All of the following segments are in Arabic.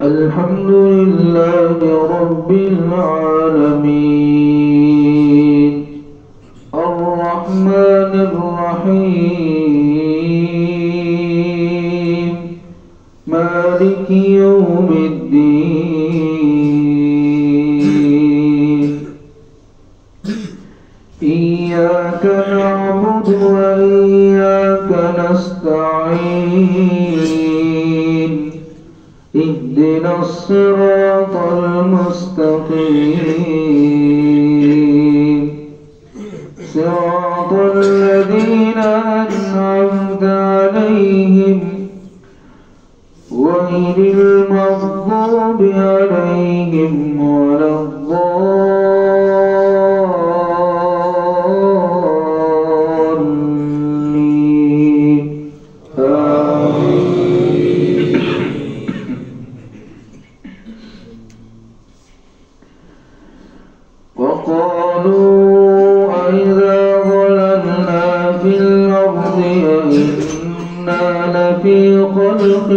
الحمد لله رب العالمين الرحمن الرحيم مالك يوم الدين إياك نعبد وإياك نستعين اهدنا الصراط المستقيم صراط الذين أنعمت عليهم غير المغضوب عليهم ولا الضالين آمين. وقالوا أئذا ضللنا في الأرض أئنا لفي خلق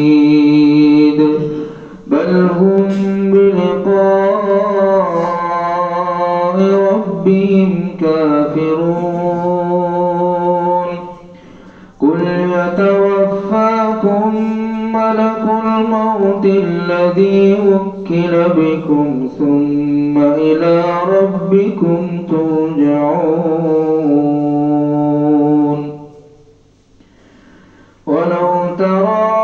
جديد بل هم بلقاء ربهم كافرون قل يتوفاكم ملك الموت الذي وكل بكم ثم إلى ربكم ترجعون ولو ترى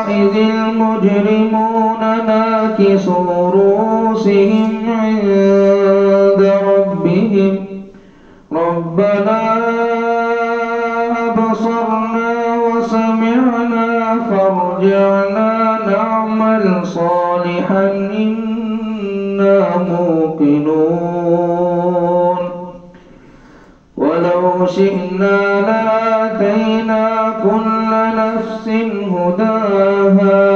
إذ المجرمون ناكسوا رؤوسهم عند ربهم ربنا أبصرنا وسمعنا فارجعنا نعمل صالحا إنا موقنون ولو شئنا لآتينا كل نفس هداها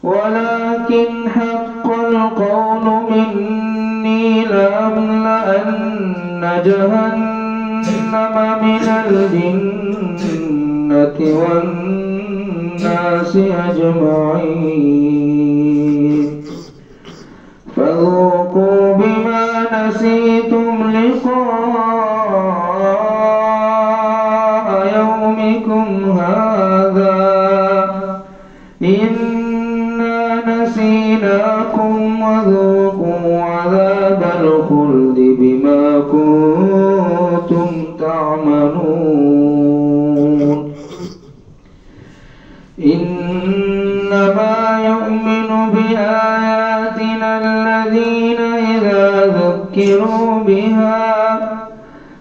ولكن حق القول مني لأملأن جهنم من الجنة والناس أجمعين فذوقوا بما نسيتم لقاء يومكم هذا إنا نسيناكم وذوقوا عذاب الخلد بما كنتم تعملون إنما يؤمن بآياتنا الذين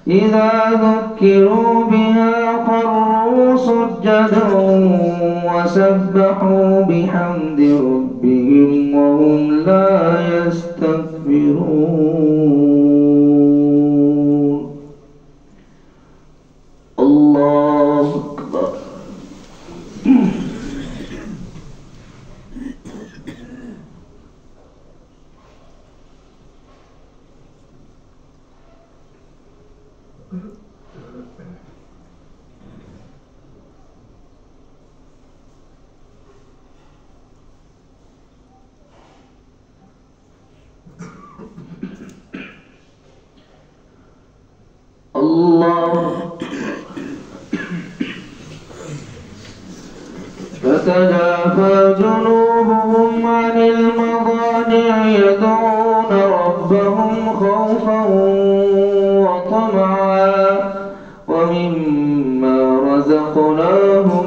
إذا ذكروا بها خروا سجدا وسبحوا بحمد ربهم وهم لا يستكبرون الله أكبر. تتجافى جنوبهم عن المضاجع يدعون ربهم خوفا وطمعا ومما رزقناهم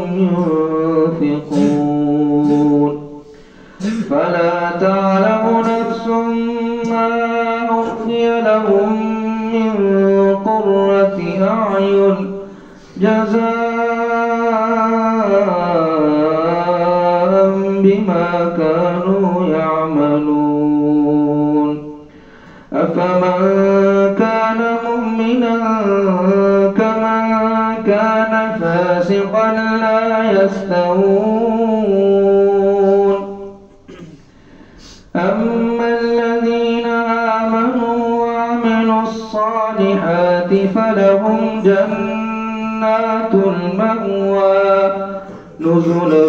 ينفقون فلا تعلم نفس ما أخفي لهم من قرة أعين جزاء بما كانوا يعملون أفمن كان مؤمنا كمن كان فاسقا لا يستوون أما الذين آمنوا وعملوا الصالحات فلهم جنات المأوى نزلا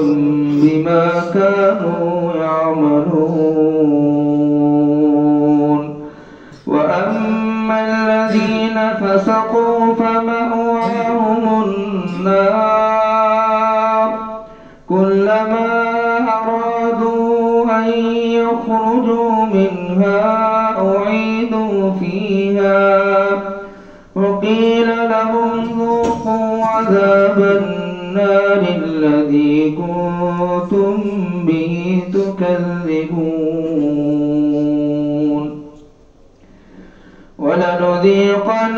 بما كانوا يعملون وأما الذين فسقوا فمأواهم النار كلما أرادوا أن يخرجوا منها أعيدوا فيها وقيل لهم ذوقوا عذاب النار الذي كنتم به تكذبون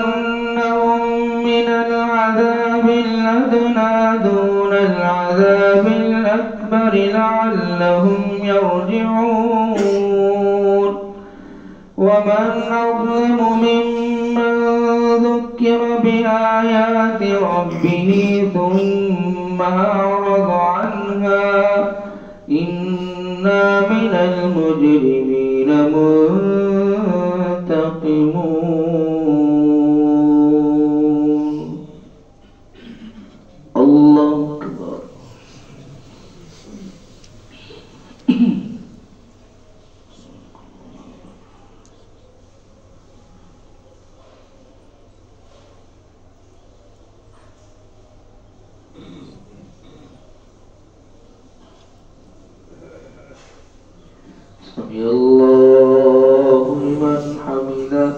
ولنذيقنهم من العذاب الأدنى دون العذاب الأكبر لعلهم يرجعون ومن أظلم ممن ذكر بآيات ربه ثم أعرض عنها إنا من المجرمين منتقمون الله أكبر سمع الله لمن حمده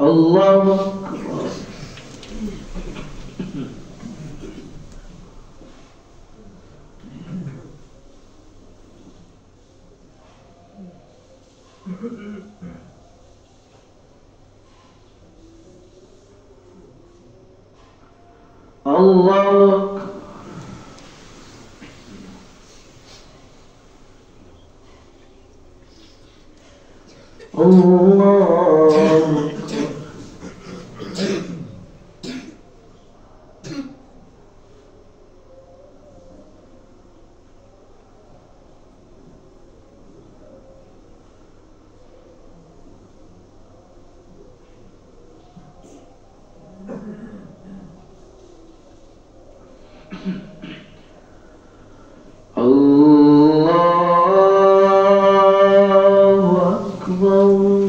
الله أكبر الله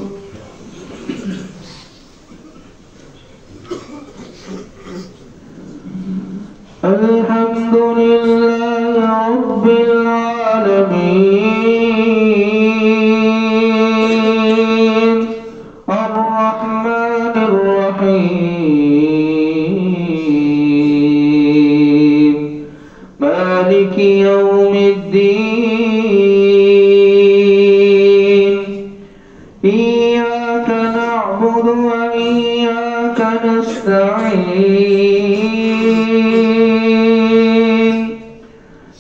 الحمد لله رب العالمين الرحمن الرحيم مالك يوم الدين إياك نعبد وإياك نستعين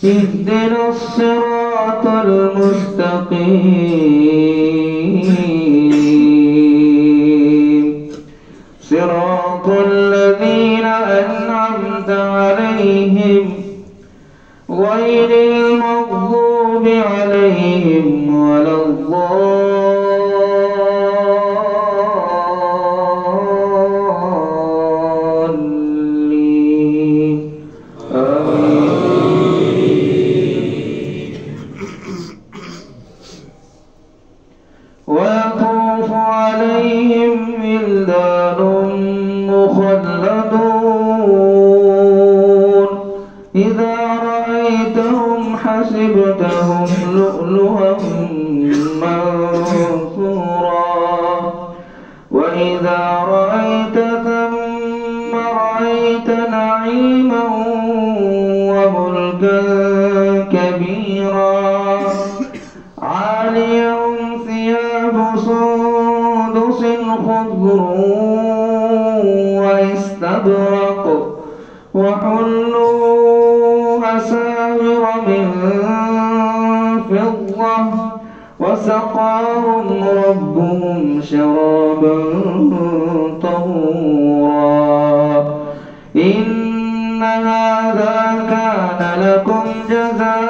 اهدنا الصراط المستقيم صراط الذين أنعمت عليهم غير المغضوب عليهم ولا الضالين ويطوف عليهم ولدان مخلدون إذا رأيتهم حسبتهم لؤلؤا منثورا وإذا رأيت ثم رأيت نعيما وملكا كبيرا عاليهم ثياب سندس خضر واستبرق وأبرق وحلوا أساور من فضة وسقاهم ربهم شرابا طهورا إن هذا كان لكم جزاء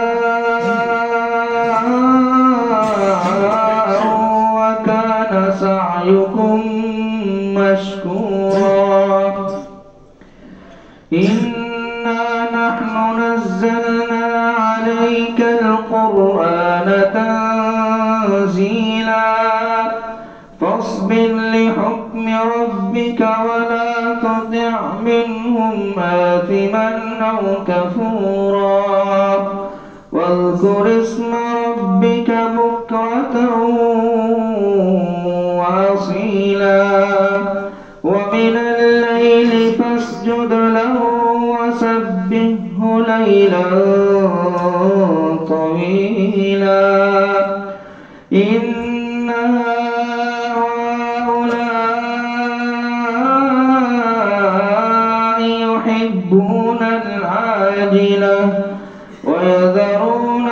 وكان سعيكم مشكورا إنا نحن نزلنا عليك القرآن تنزيلا فاصبر لحكم ربك ولا تطع منهم آثما أو كفورا واذكر اسم ربك بكرة وأصيلا ومن الليل فاسجد له وسبحه ليلا طويلا إن هؤلاء يحبون العاجلة ويذرون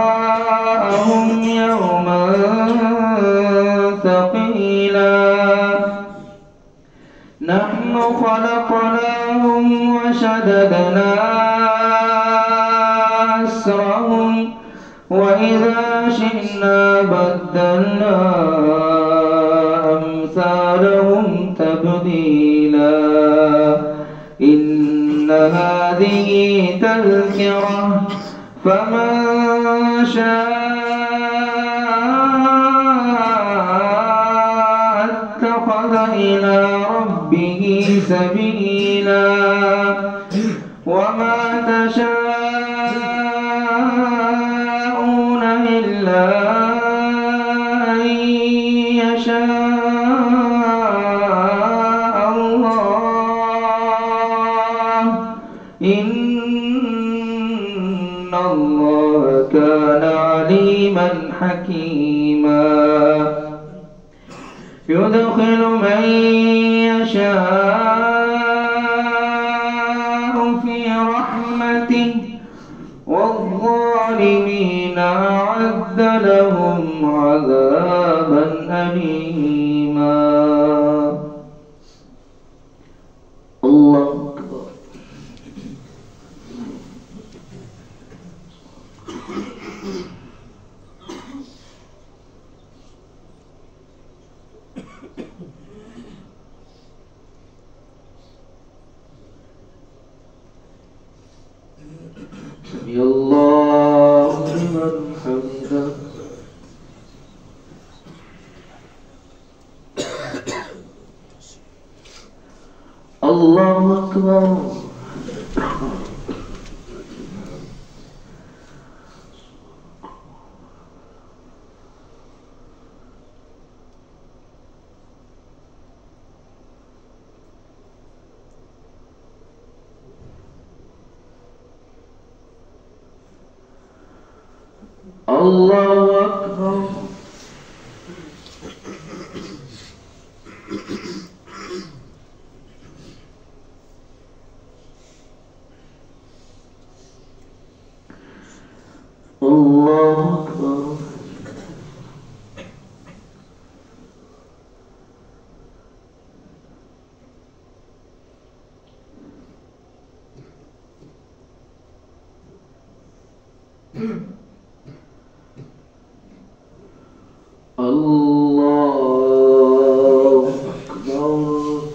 وراءهم يوما ثقيلا نحن خلقناهم وشددنا أسرهم وإذا شئنا بدلنا أمثالهم تبديلا إن هذه تذكرة فمن شاء اتخذ إلى ربه سبيلا وما تشاءون إلا أن يشاء الله إن الله كان عليما حكيما يدخل من يشاء في رحمته والظالمين أعد لهم عذابا أليما الله أكبر سمع الله لمن حمده الله أكبر الله أكبر الله أكبر الله أكبر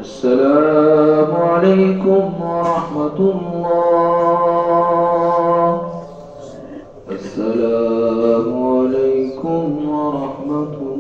السلام عليكم ورحمة الله. السلام عليكم ورحمة الله.